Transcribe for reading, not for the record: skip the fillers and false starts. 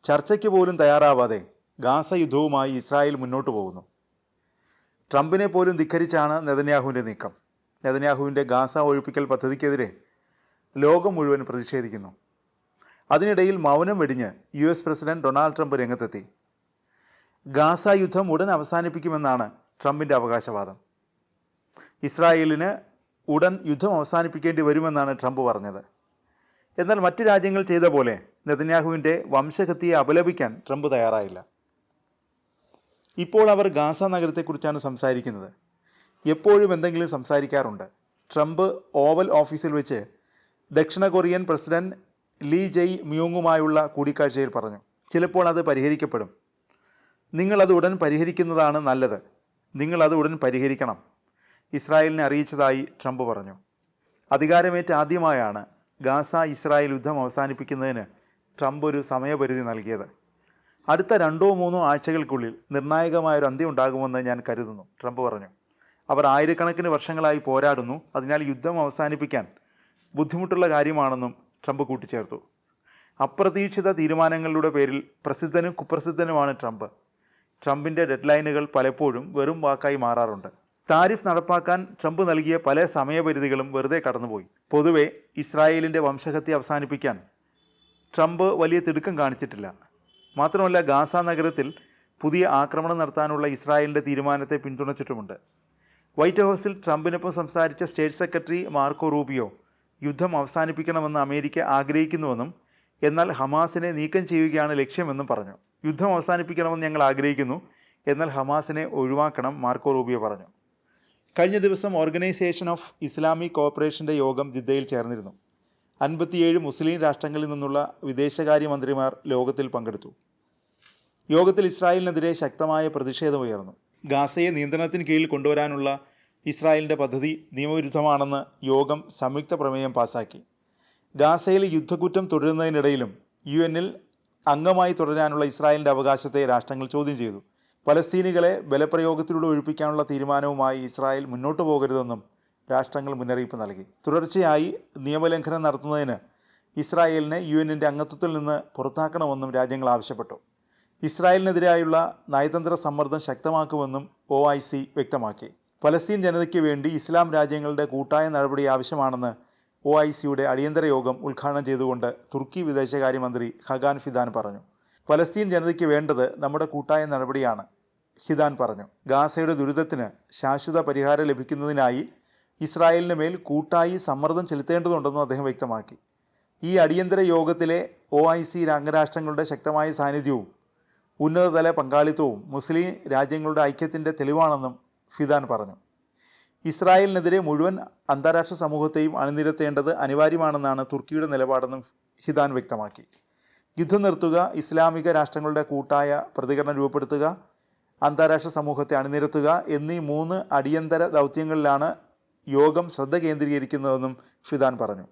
ചർച്ചയ്ക്ക് പോലും തയ്യാറാവാതെ Gaza യുദ്ധവുമായി Israel മുന്നോട്ട് പോകുന്നു. ട്രംപിനെ പോലും ധിക്കരിച്ചാണ് നെതന്യാഹുവിൻ്റെ നീക്കം. നെതന്യാഹുവിൻ്റെ ഗാസ ഒഴിപ്പിക്കൽ പദ്ധതിക്കെതിരെ ലോകം മുഴുവൻ പ്രതിഷേധിക്കുന്നു. അതിനിടയിൽ മൗനം വെടിഞ്ഞ് US പ്രസിഡന്റ് ഡൊണാൾഡ് ട്രംപ് രംഗത്തെത്തി. ഗാസ യുദ്ധം ഉടൻ അവസാനിപ്പിക്കുമെന്നാണ് ട്രംപിൻ്റെ അവകാശവാദം. ഇസ്രായേലിന് ഉടൻ യുദ്ധം അവസാനിപ്പിക്കേണ്ടി വരുമെന്നാണ് ട്രംപ് പറഞ്ഞത്. എന്നാൽ മറ്റു രാജ്യങ്ങൾ ചെയ്ത പോലെ നെതന്യാഹുവിൻ്റെ വംശഹത്യയെ അപലപിക്കാൻ ട്രംപ് തയ്യാറായില്ല. ഇപ്പോൾ അവർ ഗാസ നഗരത്തെക്കുറിച്ചാണ് സംസാരിക്കുന്നത്. എപ്പോഴും എന്തെങ്കിലും സംസാരിക്കാറുണ്ട്. ട്രംപ് ഓവൽ ഓഫീസിൽ വെച്ച് ദക്ഷിണ കൊറിയൻ പ്രസിഡന്റ് ലീ ജെയ് മ്യൂങ്ങുമായുള്ള കൂടിക്കാഴ്ചയിൽ പറഞ്ഞു, ചിലപ്പോൾ അത് പരിഹരിക്കപ്പെടും. നിങ്ങളത് ഉടൻ പരിഹരിക്കുന്നതാണ് നല്ലത്. നിങ്ങളത് ഉടൻ പരിഹരിക്കണം, ഇസ്രായേലിനെ അറിയിച്ചതായി ട്രംപ് പറഞ്ഞു. അധികാരമേറ്റ ആദ്യമായാണ് ഗാസ ഇസ്രായേൽ യുദ്ധം അവസാനിപ്പിക്കുന്നതിന് ട്രംപ് ഒരു സമയപരിധി നൽകിയത്. അടുത്ത 2-3 ആഴ്ചകൾക്കുള്ളിൽ നിർണായകമായൊരു അന്ത്യം ഉണ്ടാകുമെന്ന് ഞാൻ കരുതുന്നു, ട്രംപ് പറഞ്ഞു. അവർ ആയിരക്കണക്കിന് വർഷങ്ങളായി പോരാടുന്നു. അതിനാൽ യുദ്ധം അവസാനിപ്പിക്കാൻ ബുദ്ധിമുട്ടുള്ള കാര്യമാണെന്നും ട്രംപ് കൂട്ടിച്ചേർത്തു. അപ്രതീക്ഷിത തീരുമാനങ്ങളുടെ പേരിൽ പ്രസിദ്ധനും കുപ്രസിദ്ധനുമാണ് ട്രംപ്. ട്രംപിൻ്റെ ഡെഡ്ലൈനുകൾ പലപ്പോഴും വെറും വാക്കായി മാറാറുണ്ട്. താരിഫ് നടപ്പാക്കാൻ ട്രംപ് നൽകിയ പല സമയപരിധികളും വെറുതെ കടന്നുപോയി. പൊതുവെ ഇസ്രായേലിൻ്റെ വംശഹത്യ അവസാനിപ്പിക്കാൻ ട്രംപ് വലിയ തിടുക്കം കാണിച്ചിട്ടില്ല. മാത്രമല്ല, ഗാസ നഗരത്തിൽ പുതിയ ആക്രമണം നടത്താനുള്ള ഇസ്രായേലിൻ്റെ തീരുമാനത്തെ പിന്തുണച്ചിട്ടുമുണ്ട്. വൈറ്റ് ഹൗസിൽ ട്രംപിനൊപ്പം സംസാരിച്ച സ്റ്റേറ്റ് സെക്രട്ടറി മാർക്കോ റൂബിയോ യുദ്ധം അവസാനിപ്പിക്കണമെന്ന് അമേരിക്ക ആഗ്രഹിക്കുന്നുവെന്നും എന്നാൽ ഹമാസിനെ നീക്കം ചെയ്യുകയാണ് ലക്ഷ്യമെന്നും പറഞ്ഞു. യുദ്ധം അവസാനിപ്പിക്കണമെന്ന് ഞങ്ങൾ ആഗ്രഹിക്കുന്നു, എന്നാൽ ഹമാസിനെ ഒഴിവാക്കണം, മാർക്കോ റൂബിയോ പറഞ്ഞു. കഴിഞ്ഞ ദിവസം ഓർഗനൈസേഷൻ ഓഫ് ഇസ്ലാമിക് കോഓപ്പറേഷൻ്റെ യോഗം ജിദ്ദയിൽ ചേർന്നിരുന്നു. 57 മുസ്ലിം രാഷ്ട്രങ്ങളിൽ നിന്നുള്ള വിദേശകാര്യമന്ത്രിമാർ യോഗത്തിൽ പങ്കെടുത്തു. യോഗത്തിൽ ഇസ്രായേലിനെതിരെ ശക്തമായ പ്രതിഷേധമുയർന്നു. ഗാസയെ നിയന്ത്രണത്തിന് കീഴിൽ കൊണ്ടുവരാനുള്ള ഇസ്രായേലിൻ്റെ പദ്ധതി നിയമവിരുദ്ധമാണെന്ന് യോഗം സംയുക്ത പ്രമേയം പാസാക്കി. ഗാസയിൽ യുദ്ധക്കുറ്റം തുടരുന്നതിനിടയിലും UN-ൽ അംഗമായി തുടരാനുള്ള ഇസ്രായേലിൻ്റെ അവകാശത്തെ രാഷ്ട്രങ്ങൾ ചോദ്യം ചെയ്തു. പലസ്തീനികളെ ബലപ്രയോഗത്തിലൂടെ ഒഴിപ്പിക്കാനുള്ള തീരുമാനവുമായി ഇസ്രായേൽ മുന്നോട്ട് പോകരുതെന്നും രാഷ്ട്രങ്ങൾ മുന്നറിയിപ്പ് നൽകി. തുടർച്ചയായി നിയമലംഘനം നടത്തുന്നതിന് ഇസ്രായേലിനെ UN-ൻ്റെ അംഗത്വത്തിൽ നിന്ന് പുറത്താക്കണമെന്നും രാജ്യങ്ങൾ ആവശ്യപ്പെട്ടു. ഇസ്രായേലിനെതിരായുള്ള നയതന്ത്ര സമ്മർദ്ദം ശക്തമാക്കുമെന്നും OIC വ്യക്തമാക്കി. പലസ്തീൻ ജനതയ്ക്ക് വേണ്ടി ഇസ്ലാം രാജ്യങ്ങളുടെ കൂട്ടായ നടപടി ആവശ്യമാണെന്ന് OICയുടെ അടിയന്തര യോഗം ഉദ്ഘാടനം ചെയ്തുകൊണ്ട് തുർക്കി വിദേശകാര്യമന്ത്രി ഹഗാൻ ഫിദാൻ പറഞ്ഞു. പലസ്തീൻ ജനതയ്ക്ക് വേണ്ടത് നമ്മുടെ കൂട്ടായ നടപടിയാണ്, ഹിദാൻ പറഞ്ഞു. ഗാസയുടെ ദുരിതത്തിന് ശാശ്വത പരിഹാരം ലഭിക്കുന്നതിനായി ഇസ്രായേലിന് മേൽ കൂട്ടായി സമ്മർദ്ദം ചെലുത്തേണ്ടതുണ്ടെന്നും അദ്ദേഹം വ്യക്തമാക്കി. ഈ അടിയന്തര യോഗത്തിലെ OIC അംഗരാഷ്ട്രങ്ങളുടെ ശക്തമായ സാന്നിധ്യവും ഉന്നതതല പങ്കാളിത്തവും മുസ്ലിം രാജ്യങ്ങളുടെ ഐക്യത്തിൻ്റെ തെളിവാണെന്നും ഫിദാൻ പറഞ്ഞു. ഇസ്രായേലിനെതിരെ മുഴുവൻ അന്താരാഷ്ട്ര സമൂഹത്തെയും അണിനിരത്തേണ്ടത് അനിവാര്യമാണെന്നാണ് തുർക്കിയുടെ നിലപാടെന്നും ഹിദാൻ വ്യക്തമാക്കി. യുദ്ധം നിർത്തുക, ഇസ്ലാമിക രാഷ്ട്രങ്ങളുടെ കൂട്ടായ പ്രതികരണം രൂപപ്പെടുത്തുക, അന്താരാഷ്ട്ര സമൂഹത്തെ അണിനിരത്തുക എന്നീ 3 അടിയന്തര ദൗത്യങ്ങളിലാണ് യോഗം ശ്രദ്ധ കേന്ദ്രീകരിക്കുന്നതെന്നും ഫിദാൻ പറഞ്ഞു.